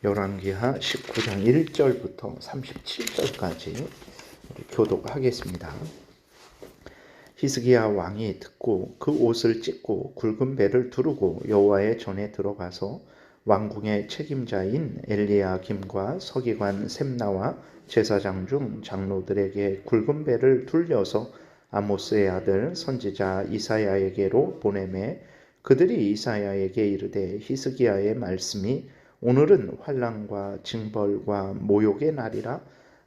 열왕기하 19장 1절부터 37절까지 교독하겠습니다. 히스기야 왕이 듣고 그 옷을 찢고 굵은 배를 두르고 여호와의 전에 들어가서 왕궁의 책임자인 엘리야김과 서기관 셈나와 제사장 중 장로들에게 굵은 배를 둘려서 아모스의 아들 선지자 이사야에게로 보내매 그들이 이사야에게 이르되 히스기야의 말씀이 오늘은 환난과 징벌과 모욕의 날이라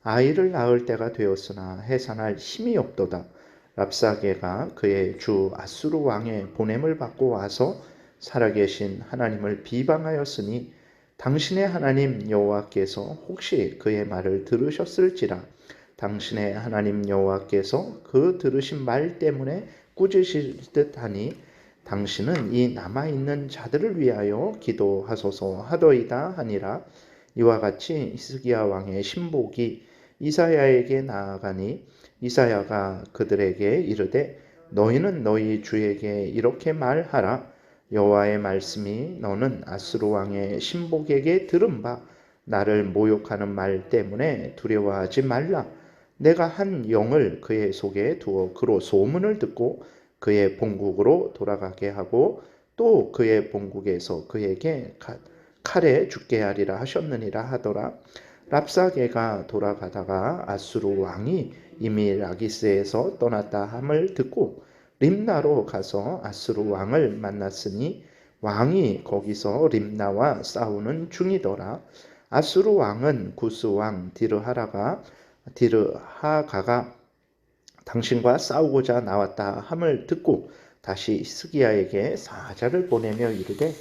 아이를 낳을 때가 되었으나 해산할 힘이 없도다. 랍사게가 그의 주 아수르 왕의 보냄을 받고 와서 살아계신 하나님을 비방하였으니 당신의 하나님 여호와께서 혹시 그의 말을 들으셨을지라. 당신의 하나님 여호와께서 그 들으신 말 때문에 꾸짖으실 듯하니 당신은 이 남아있는 자들을 위하여 기도하소서 하더이다 하니라. 이와 같이 히스기야 왕의 신복이 이사야에게 나아가니 이사야가 그들에게 이르되 너희는 너희 주에게 이렇게 말하라. 여호와의 말씀이 너는 아수르 왕의 신복에게 들은 바 나를 모욕하는 말 때문에 두려워하지 말라. 내가 한 영을 그의 속에 두어 그로 소문을 듣고 그의 본국으로 돌아가게 하고 또 그의 본국에서 그에게 칼에 죽게 하리라 하셨느니라 하더라. 랍사게가 돌아가다가 아수르 왕이 이미 라기스에서 떠났다 함을 듣고 림나로 가서 아수르 왕을 만났으니 왕이 거기서 림나와 싸우는 중이더라. 아수르 왕은 구스 왕 디르하가가 당신과 싸우고자 나왔다 함을 듣고 다시 히스기야에게 사자를 보내며 이르되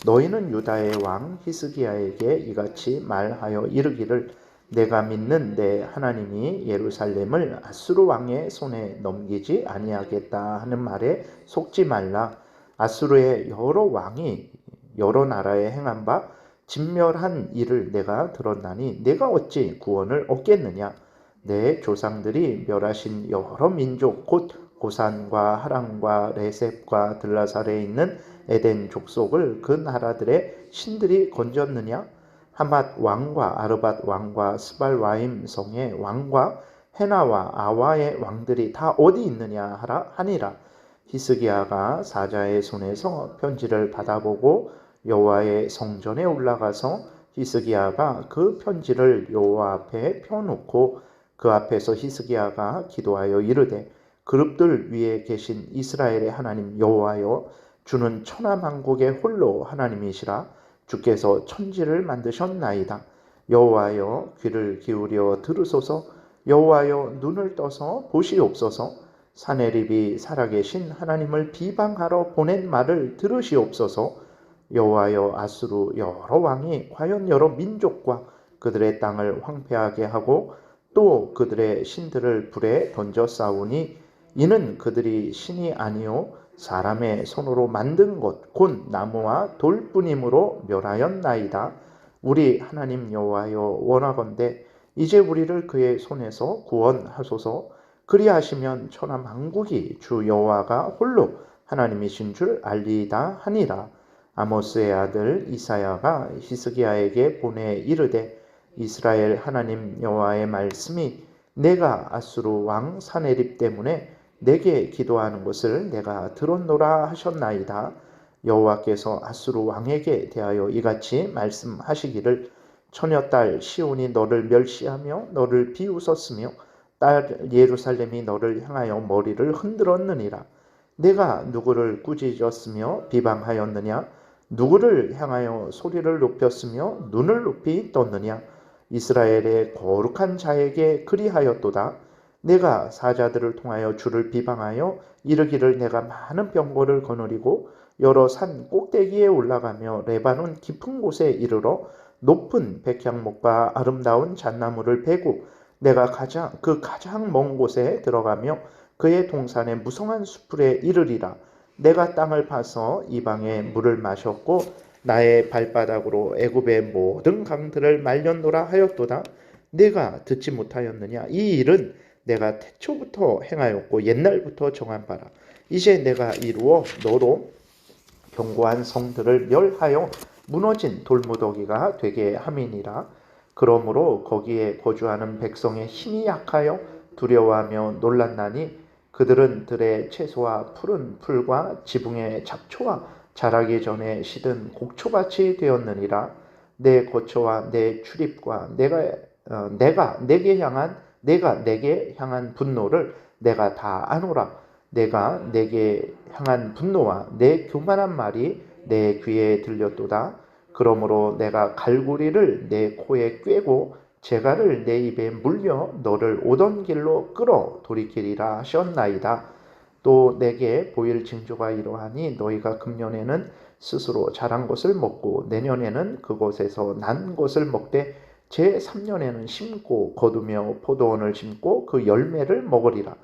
너희는 유다의 왕 히스기야에게 이같이 말하여 이르기를 내가 믿는 내 하나님이 예루살렘을 아수르 왕의 손에 넘기지 아니하겠다 하는 말에 속지 말라. 아수르의 여러 왕이 여러 나라에 행한 바 진멸한 일을 내가 들었나니 내가 어찌 구원을 얻겠느냐. 내 조상들이 멸하신 여러 민족 곧 고산과 하란과 레셉과 들라살에 있는 에덴 족속을 그 나라들의 신들이 건졌느냐. 하맛 왕과 아르밧 왕과 스발와임 성의 왕과 헤나와 아와의 왕들이 다 어디 있느냐 하니라. 히스기야가 사자의 손에서 편지를 받아보고 여호와의 성전에 올라가서 히스기야가 그 편지를 여호와 앞에 펴놓고 그 앞에서 히스기야가 기도하여 이르되 그룹들 위에 계신 이스라엘의 하나님 여호와여 주는 천하만국의 홀로 하나님이시라. 주께서 천지를 만드셨나이다. 여호와여 귀를 기울여 들으소서. 여호와여 눈을 떠서 보시옵소서. 사내립이 살아계신 하나님을 비방하러 보낸 말을 들으시옵소서. 여호와여 아수르 여러 왕이 과연 여러 민족과 그들의 땅을 황폐하게 하고 또 그들의 신들을 불에 던져 싸우니 이는 그들이 신이 아니요 사람의 손으로 만든 것 곧 나무와 돌뿐이므로 멸하였나이다. 우리 하나님 여호와여 원하건대 이제 우리를 그의 손에서 구원하소서. 그리하시면 천하 만국이 주 여호와가 홀로 하나님이신 줄 알리이다 하니라. 아모스의 아들 이사야가 히스기야에게 보내 이르되 이스라엘 하나님 여호와의 말씀이 내가 아수르 왕 사네립 때문에 내게 기도하는 것을 내가 들었노라 하셨나이다. 여호와께서 아수르 왕에게 대하여 이같이 말씀하시기를 처녀딸 시온이 너를 멸시하며 너를 비웃었으며 딸 예루살렘이 너를 향하여 머리를 흔들었느니라. 내가 누구를 꾸짖었으며 비방하였느냐? 누구를 향하여 소리를 높였으며 눈을 높이 떴느냐? 이스라엘의 거룩한 자에게 그리하였도다. 내가 사자들을 통하여 주를 비방하여 이르기를 내가 많은 병거를 거느리고 여러 산 꼭대기에 올라가며 레바논 깊은 곳에 이르러 높은 백향목과 아름다운 잣나무를 베고 내가 가장 먼 곳에 들어가며 그의 동산의 무성한 수풀에 이르리라. 내가 땅을 파서 이방에 물을 마셨고 나의 발바닥으로 애굽의 모든 강들을 말렸노라 하였도다. 내가 듣지 못하였느냐? 이 일은 내가 태초부터 행하였고 옛날부터 정한 바라. 이제 내가 이루어 너로 견고한 성들을 멸하여 무너진 돌무더기가 되게 함이니라. 그러므로 거기에 거주하는 백성의 힘이 약하여 두려워하며 놀랐나니 그들은 들의 채소와 푸른 풀과 지붕의 잡초와 자라기 전에 시든 곡초같이 되었느니라. 내 거처와 내 출입과 내가 내게 향한 분노를 내가 다 아노라. 내가 내게 향한 분노와 내 교만한 말이 내 귀에 들렸도다. 그러므로 내가 갈고리를 내 코에 꿰고 재갈을 내 입에 물려 너를 오던 길로 끌어 돌이키리라 하셨나이다. 또 내게 보일 징조가 이러하니 너희가 금년에는 스스로 자란 것을 먹고 내년에는 그곳에서 난 것을 먹되 제3년에는 심고 거두며 포도원을 심고 그 열매를 먹으리라.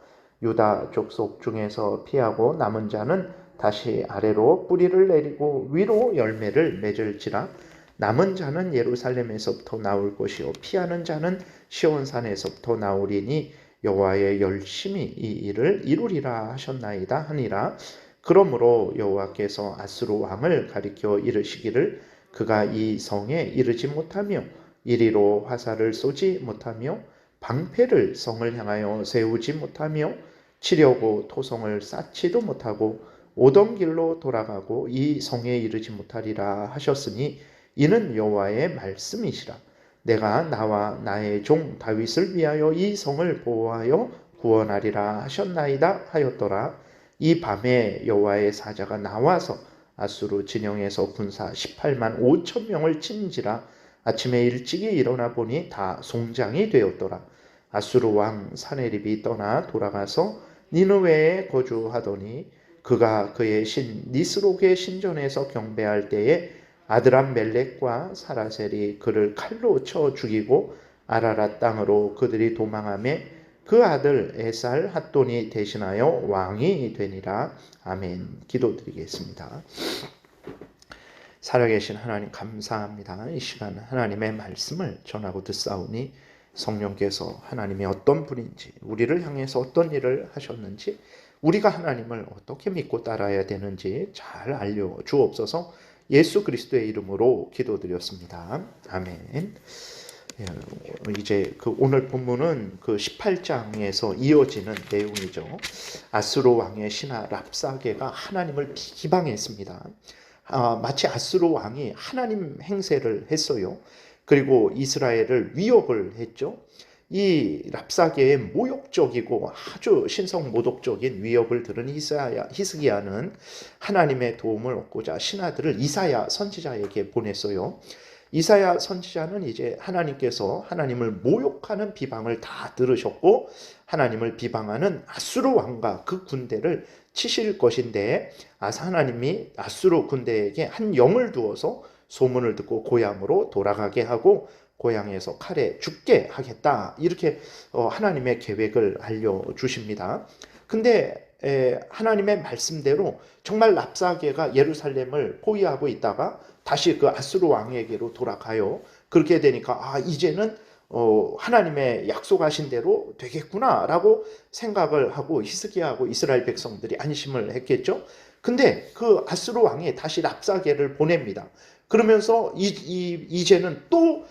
유다 족속 중에서 피하고 남은 자는 다시 아래로 뿌리를 내리고 위로 열매를 맺을지라. 남은 자는 예루살렘에서부터 나올 것이요 피하는 자는 시온산에서부터 나오리니 여호와의 열심히 이 일을 이루리라 하셨나이다 하니라. 그러므로 여호와께서 아수르 왕을 가리켜 이르시기를 그가 이 성에 이르지 못하며 이리로 화살을 쏘지 못하며 방패를 성을 향하여 세우지 못하며 치려고 토성을 쌓지도 못하고 오던 길로 돌아가고 이 성에 이르지 못하리라 하셨으니 이는 여호와의 말씀이시라. 내가 나와 나의 종 다윗을 위하여 이 성을 보호하여 구원하리라 하셨나이다 하였더라. 이 밤에 여호와의 사자가 나와서 아수르 진영에서 군사 18만 5천 명을 친지라. 아침에 일찍이 일어나 보니 다 송장이 되었더라. 아수르 왕 사네립이 떠나 돌아가서 니느웨에 거주하더니 그가 그의 신 니스록의 신전에서 경배할 때에 아드람멜렉과 사라셀이 그를 칼로 쳐 죽이고 아라랏 땅으로 그들이 도망하매 그 아들 에살 핫돈이 대신하여 왕이 되니라. 아멘. 기도드리겠습니다. 살아계신 하나님 감사합니다. 이 시간 하나님의 말씀을 전하고 듣사오니 성령께서 하나님이 어떤 분인지, 우리를 향해서 어떤 일을 하셨는지, 우리가 하나님을 어떻게 믿고 따라야 되는지 잘 알려주옵소서. 예수 그리스도의 이름으로 기도드렸습니다. 아멘. 이제 그 오늘 본문은 그 18장에서 이어지는 내용이죠. 아수르 왕의 신하 랍사게가 하나님을 비방했습니다. 마치 아수르 왕이 하나님 행세를 했어요. 그리고 이스라엘을 위협을 했죠. 이 랍사게의 모욕적이고 아주 신성모독적인 위협을 들은 히스기야는 하나님의 도움을 얻고자 신하들을 이사야 선지자에게 보냈어요. 이사야 선지자는 이제 하나님께서 하나님을 모욕하는 비방을 다 들으셨고 하나님을 비방하는 아수르 왕과 그 군대를 치실 것인데 하나님이 아수르 군대에게 한 영을 두어서 소문을 듣고 고향으로 돌아가게 하고 고향에서 칼에 죽게 하겠다, 이렇게 하나님의 계획을 알려주십니다. 근데 하나님의 말씀대로 정말 랍사게가 예루살렘을 포위하고 있다가 다시 그 아수르 왕에게로 돌아가요. 그렇게 되니까 이제는 하나님의 약속하신 대로 되겠구나라고 생각을 하고 히스기야하고 이스라엘 백성들이 안심을 했겠죠. 근데 그 아수르 왕이 다시 랍사게를 보냅니다. 그러면서 이제는 또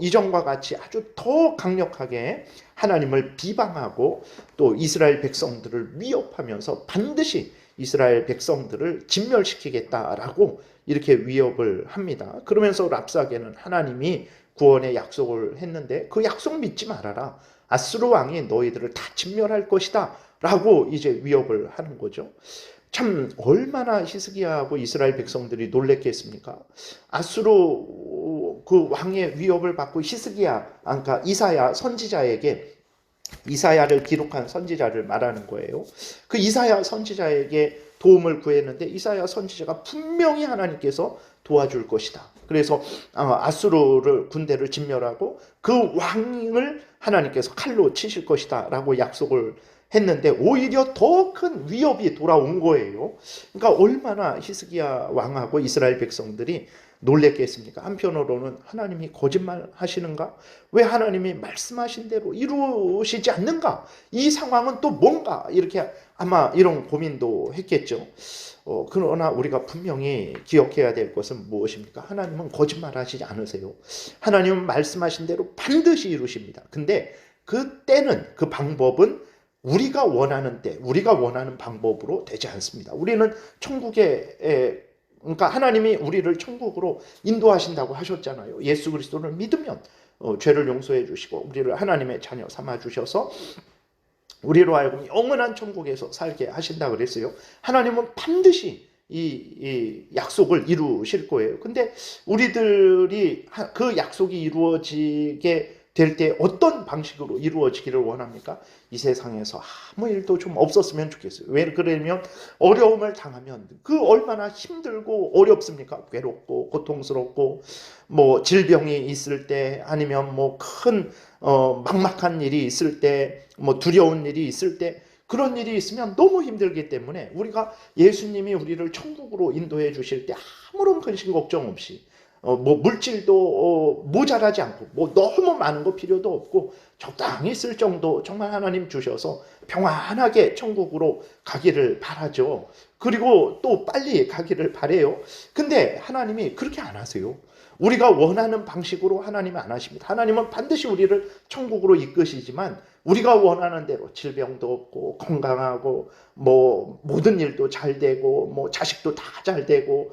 이전과 같이 아주 더 강력하게 하나님을 비방하고 또 이스라엘 백성들을 위협하면서 반드시 이스라엘 백성들을 진멸시키겠다라고 이렇게 위협을 합니다. 그러면서 랍사게는 하나님이 구원의 약속을 했는데 그 약속 믿지 말아라. 아수르 왕이 너희들을 다 진멸할 것이다 라고 이제 위협을 하는 거죠. 참 얼마나 히스기야하고 이스라엘 백성들이 놀랬겠습니까? 아수르 그 왕의 위협을 받고 그러니까 이사야 선지자에게, 이사야를 기록한 선지자를 말하는 거예요. 그 이사야 선지자에게 도움을 구했는데 이사야 선지자가 분명히 하나님께서 도와줄 것이다. 그래서 아수르를 군대를 진멸하고 그 왕을 하나님께서 칼로 치실 것이다 라고 약속을 했는데 오히려 더 큰 위협이 돌아온 거예요. 그러니까 얼마나 히스기야 왕하고 이스라엘 백성들이 놀랬겠습니까? 한편으로는 하나님이 거짓말 하시는가? 왜 하나님이 말씀하신 대로 이루시지 않는가? 이 상황은 또 뭔가? 이렇게 아마 이런 고민도 했겠죠. 그러나 우리가 분명히 기억해야 될 것은 무엇입니까? 하나님은 거짓말 하시지 않으세요. 하나님은 말씀하신 대로 반드시 이루십니다. 근데 그 때는, 그 방법은 우리가 원하는 때, 우리가 원하는 방법으로 되지 않습니다. 우리는 천국에, 그러니까 하나님이 우리를 천국으로 인도하신다고 하셨잖아요. 예수 그리스도를 믿으면 죄를 용서해 주시고 우리를 하나님의 자녀 삼아 주셔서 우리로 하여금 영원한 천국에서 살게 하신다 그랬어요. 하나님은 반드시 이 약속을 이루실 거예요. 근데 우리들이 그 약속이 이루어지게 될 때 어떤 방식으로 이루어지기를 원합니까? 이 세상에서 아무 일도 좀 없었으면 좋겠어요. 왜 그러냐면 어려움을 당하면 그 얼마나 힘들고 어렵습니까? 괴롭고 고통스럽고 뭐 질병이 있을 때 아니면 뭐 큰 막막한 일이 있을 때 뭐 두려운 일이 있을 때 그런 일이 있으면 너무 힘들기 때문에 우리가 예수님이 우리를 천국으로 인도해 주실 때 아무런 근심 걱정 없이 뭐 물질도 모자라지 않고 뭐 너무 많은 거 필요도 없고 적당히 쓸 정도 정말 하나님 주셔서 평안하게 천국으로 가기를 바라죠. 그리고 또 빨리 가기를 바래요. 근데 하나님이 그렇게 안 하세요. 우리가 원하는 방식으로 하나님은 안 하십니다. 하나님은 반드시 우리를 천국으로 이끄시지만 우리가 원하는 대로 질병도 없고 건강하고 뭐 모든 일도 잘 되고 뭐 자식도 다 잘 되고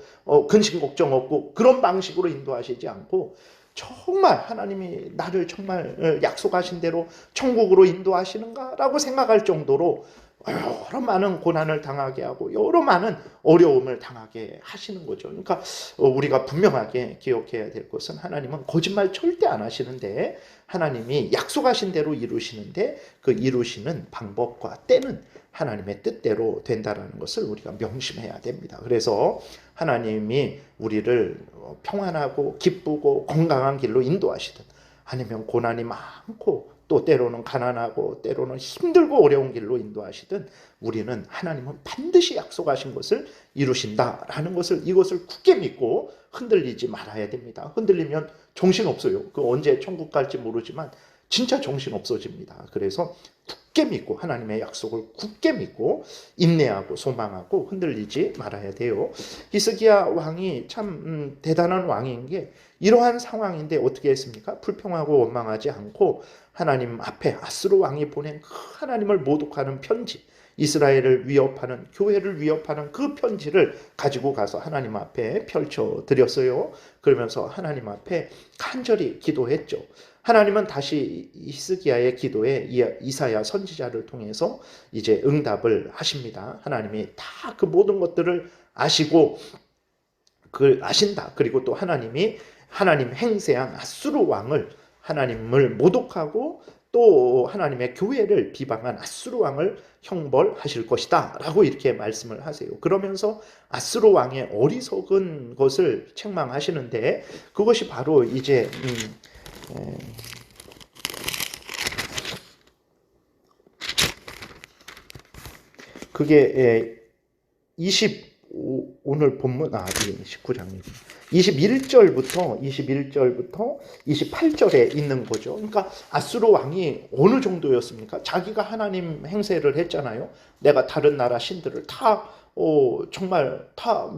근심 걱정 없고 그런 방식으로 인도하시지 않고 정말 하나님이 나를 정말 약속하신 대로 천국으로 인도하시는가라고 생각할 정도로 여러 많은 고난을 당하게 하고 여러 많은 어려움을 당하게 하시는 거죠. 그러니까 우리가 분명하게 기억해야 될 것은 하나님은 거짓말 절대 안 하시는데 하나님이 약속하신 대로 이루시는데 그 이루시는 방법과 때는 하나님의 뜻대로 된다는 것을 우리가 명심해야 됩니다. 그래서 하나님이 우리를 평안하고 기쁘고 건강한 길로 인도하시든 아니면 고난이 많고 또 때로는 가난하고 때로는 힘들고 어려운 길로 인도하시든 우리는 하나님은 반드시 약속하신 것을 이루신다라는 것을 이것을 굳게 믿고 흔들리지 말아야 됩니다. 흔들리면 정신없어요. 그 언제 천국 갈지 모르지만 진짜 정신 없어집니다. 그래서 굳게 믿고 하나님의 약속을 굳게 믿고 인내하고 소망하고 흔들리지 말아야 돼요. 히스기야 왕이 참 대단한 왕인 게 이러한 상황인데 어떻게 했습니까? 불평하고 원망하지 않고 하나님 앞에 아스루 왕이 보낸 그 하나님을 모독하는 편지, 이스라엘을 위협하는, 교회를 위협하는 그 편지를 가지고 가서 하나님 앞에 펼쳐드렸어요. 그러면서 하나님 앞에 간절히 기도했죠. 하나님은 다시 히스기야의 기도에 이사야 선지자를 통해서 이제 응답을 하십니다. 하나님이 다 그 모든 것들을 아시고 아신다. 그리고 또 하나님 행세한 아수르 왕을 하나님을 모독하고 또 하나님의 교회를 비방한 아수르 왕을 형벌하실 것이다 라고 이렇게 말씀을 하세요. 그러면서 아수르 왕의 어리석은 것을 책망하시는데 그것이 바로 이제 그게 오늘 본문 19장이군요. 21절부터 28절에 있는 거죠. 그러니까 아수르 왕이 어느 정도였습니까? 자기가 하나님 행세를 했잖아요. 내가 다른 나라 신들을 다 정말 다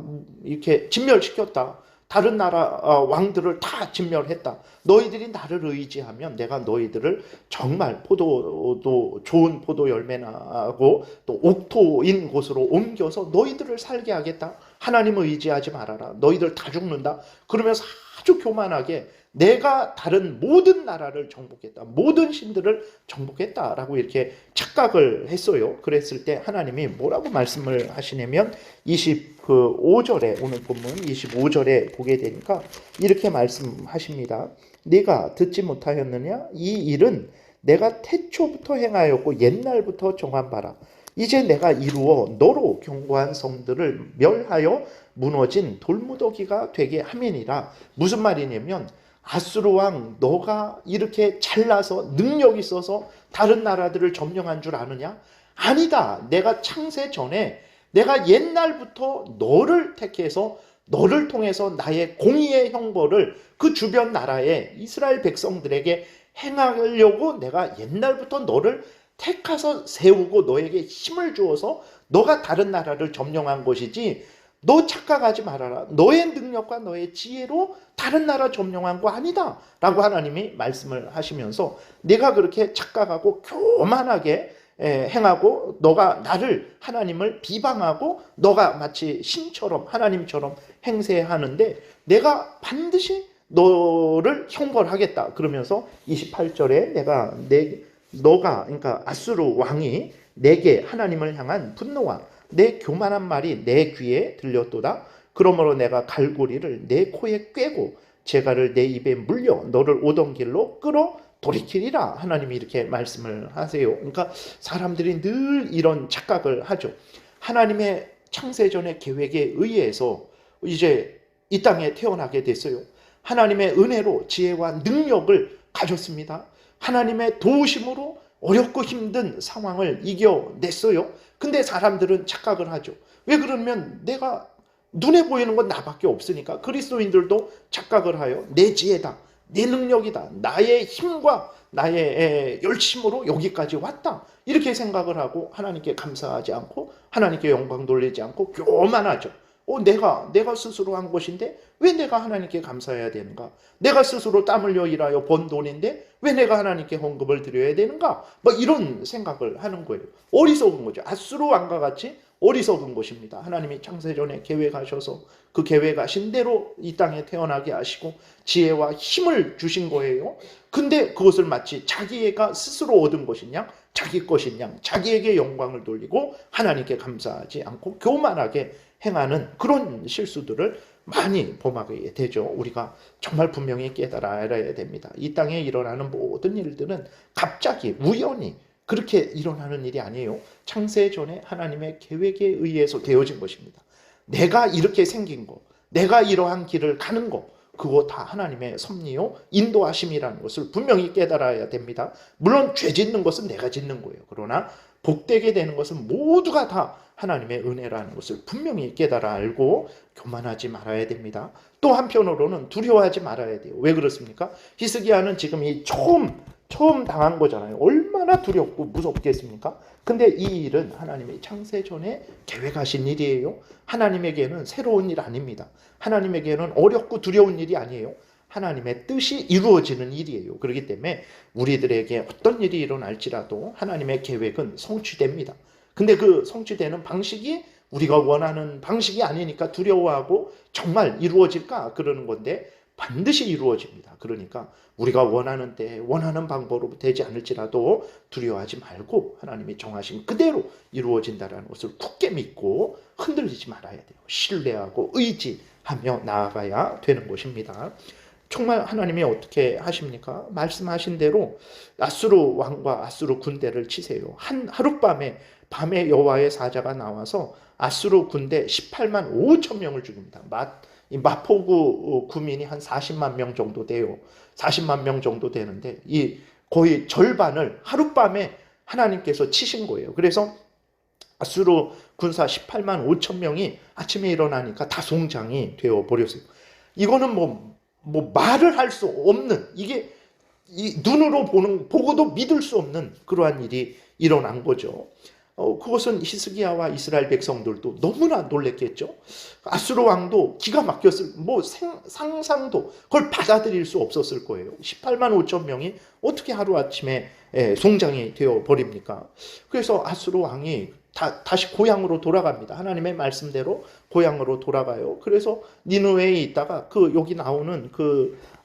이렇게 진멸시켰다. 다른 나라 왕들을 다 진멸했다. 너희들이 나를 의지하면 내가 너희들을 정말 포도도 좋은 포도 열매 나고 또 옥토인 곳으로 옮겨서 너희들을 살게 하겠다. 하나님을 의지하지 말아라. 너희들 다 죽는다. 그러면서 아주 교만하게 내가 다른 모든 나라를 정복했다. 모든 신들을 정복했다라고 이렇게 착각을 했어요. 그랬을 때 하나님이 뭐라고 말씀을 하시냐면 25절에 오늘 본문 25절에 보게 되니까 이렇게 말씀하십니다. 네가 듣지 못하였느냐? 이 일은 내가 태초부터 행하였고 옛날부터 정한 바라. 이제 내가 이루어 너로 견고한 성들을 멸하여 무너진 돌무더기가 되게 함이니라. 무슨 말이냐면 아수르 왕 너가 이렇게 잘나서 능력 있어서 다른 나라들을 점령한 줄 아느냐? 아니다. 내가 창세 전에 내가 옛날부터 너를 택해서 너를 통해서 나의 공의의 형벌을 그 주변 나라의 이스라엘 백성들에게 행하려고 내가 옛날부터 너를 택해서 세우고 너에게 힘을 주어서 너가 다른 나라를 점령한 것이지, 너 착각하지 말아라. 너의 능력과 너의 지혜로 다른 나라 점령한 거 아니다 라고 하나님이 말씀을 하시면서, 내가 그렇게 착각하고 교만하게 행하고 너가 나를, 하나님을 비방하고 너가 마치 신처럼 하나님처럼 행세하는데 내가 반드시 너를 형벌하겠다 그러면서 28절에 너가, 그러니까 아수르 왕이 내게 하나님을 향한 분노와 내 교만한 말이 내 귀에 들렸도다. 그러므로 내가 갈고리를 내 코에 꿰고 재갈을 내 입에 물려 너를 오던 길로 끌어 돌이키리라. 하나님이 이렇게 말씀을 하세요. 그러니까 사람들이 늘 이런 착각을 하죠. 하나님의 창세전의 계획에 의해서 이제 이 땅에 태어나게 됐어요. 하나님의 은혜로 지혜와 능력을 가졌습니다. 하나님의 도우심으로 어렵고 힘든 상황을 이겨냈어요. 근데 사람들은 착각을 하죠. 왜 그러면 내가 눈에 보이는 건 나밖에 없으니까. 그리스도인들도 착각을 하여 내 지혜다, 내 능력이다, 나의 힘과 나의 열심으로 여기까지 왔다 이렇게 생각을 하고 하나님께 감사하지 않고 하나님께 영광 돌리지 않고 교만하죠. 내가 스스로 한 것인데 왜 내가 하나님께 감사해야 되는가? 내가 스스로 땀 흘려 일하여 번 돈인데 왜 내가 하나님께 헌금을 드려야 되는가? 이런 생각을 하는 거예요. 어리석은 거죠. 아수르 왕과 같이 어리석은 것입니다. 하나님이 창세전에 계획하셔서 그 계획하신 대로 이 땅에 태어나게 하시고 지혜와 힘을 주신 거예요. 근데 그것을 마치 자기가 스스로 얻은 것이냐, 자기 것이냐, 자기에게 영광을 돌리고 하나님께 감사하지 않고 교만하게 행하는 그런 실수들을 많이 범하게 되죠. 우리가 정말 분명히 깨달아야 됩니다. 이 땅에 일어나는 모든 일들은 갑자기 우연히 그렇게 일어나는 일이 아니에요. 창세전에 하나님의 계획에 의해서 되어진 것입니다. 내가 이렇게 생긴 거, 내가 이러한 길을 가는 거, 그거 다 하나님의 섭리요 인도하심이라는 것을 분명히 깨달아야 됩니다. 물론 죄 짓는 것은 내가 짓는 거예요. 그러나 복되게 되는 것은 모두가 다 하나님의 은혜라는 것을 분명히 깨달아 알고 교만하지 말아야 됩니다. 또 한편으로는 두려워하지 말아야 돼요. 왜 그렇습니까? 히스기야는 지금 이 처음 당한 거잖아요. 얼마나 두렵고 무섭겠습니까? 근데 이 일은 하나님의 창세전에 계획하신 일이에요. 하나님에게는 새로운 일 아닙니다. 하나님에게는 어렵고 두려운 일이 아니에요. 하나님의 뜻이 이루어지는 일이에요. 그렇기 때문에 우리들에게 어떤 일이 일어날지라도 하나님의 계획은 성취됩니다. 근데 그 성취되는 방식이 우리가 원하는 방식이 아니니까 두려워하고 정말 이루어질까 그러는 건데 반드시 이루어집니다. 그러니까 우리가 원하는 때 원하는 방법으로 되지 않을지라도 두려워하지 말고 하나님이 정하신 그대로 이루어진다는 것을 굳게 믿고 흔들리지 말아야 돼요. 신뢰하고 의지하며 나아가야 되는 것입니다. 정말 하나님이 어떻게 하십니까? 말씀하신 대로 아수르 왕과 아수르 군대를 치세요. 하룻밤에 여호와의 사자가 나와서 아수르 군대 18만 5천 명을 죽입니다. 이 마포구 구민이 한 40만 명 정도 돼요. 40만 명 정도 되는데 이 거의 절반을 하룻밤에 하나님께서 치신 거예요. 그래서 아수르 군사 18만 5천 명이 아침에 일어나니까 다 송장이 되어 버렸어요. 이거는 말을 할 수 없는, 이게 눈으로 보고도 믿을 수 없는 그러한 일이 일어난 거죠. 그것은 히스기야와 이스라엘 백성들도 너무나 놀랬겠죠. 아수르 왕도 기가 막혔을, 상상도 그걸 받아들일 수 없었을 거예요. 18만 5천 명이 어떻게 하루아침에 송장이 되어 버립니까? 그래서 아수르 왕이 다시 고향으로 돌아갑니다. 하나님의 말씀대로 고향으로 돌아가요. 그래서 니느웨에 있다가 여기 나오는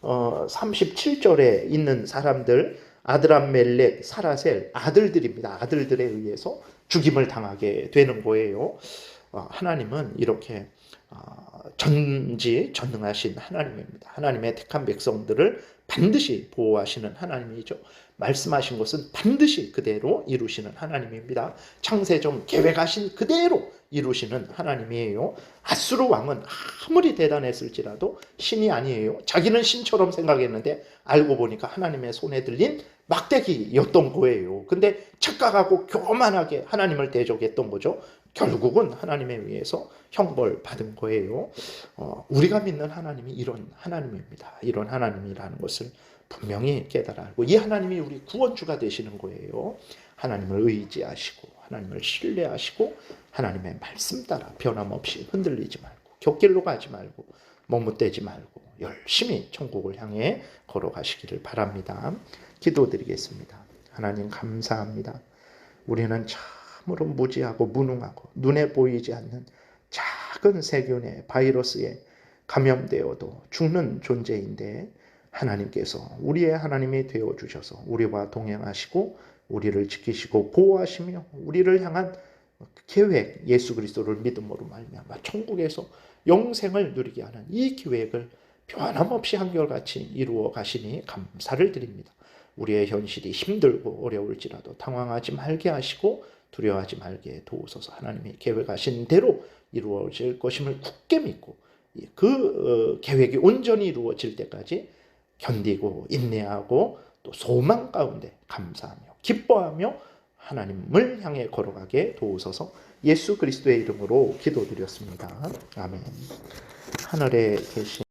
37절에 있는 사람들, 아드람멜렉, 사라셀 아들들입니다. 아들들에 의해서 죽임을 당하게 되는 거예요. 하나님은 이렇게 전지전능하신 하나님입니다. 하나님의 택한 백성들을 반드시 보호하시는 하나님이죠. 말씀하신 것은 반드시 그대로 이루시는 하나님입니다. 창세전 계획하신 그대로 이루시는 하나님이에요. 아수르 왕은 아무리 대단했을지라도 신이 아니에요. 자기는 신처럼 생각했는데 알고 보니까 하나님의 손에 들린 막대기였던 거예요. 근데 착각하고 교만하게 하나님을 대적했던 거죠. 결국은 하나님에 의해서 형벌 받은 거예요. 우리가 믿는 하나님이 이런 하나님입니다. 이런 하나님이라는 것을 분명히 깨달아 알고, 이 하나님이 우리 구원주가 되시는 거예요. 하나님을 의지하시고 하나님을 신뢰하시고 하나님의 말씀 따라 변함없이 흔들리지 말고 곁길로 가지 말고 머뭇대지 말고 열심히 천국을 향해 걸어가시기를 바랍니다. 기도드리겠습니다. 하나님 감사합니다. 우리는 참으로 무지하고 무능하고 눈에 보이지 않는 작은 세균의 바이러스에 감염되어도 죽는 존재인데, 하나님께서 우리의 하나님이 되어주셔서 우리와 동행하시고 우리를 지키시고 보호하시며 우리를 향한 계획, 예수 그리스도를 믿음으로 말미암아 천국에서 영생을 누리게 하는 이 계획을 변함없이 한결같이 이루어 가시니 감사를 드립니다. 우리의 현실이 힘들고 어려울지라도 당황하지 말게 하시고 두려워하지 말게 도우소서. 하나님이 계획하신 대로 이루어질 것임을 굳게 믿고 그 계획이 온전히 이루어질 때까지 견디고 인내하고 또 소망 가운데 감사하며 기뻐하며 하나님을 향해 걸어가게 도우소서. 예수 그리스도의 이름으로 기도드렸습니다. 아멘. 하늘에 계신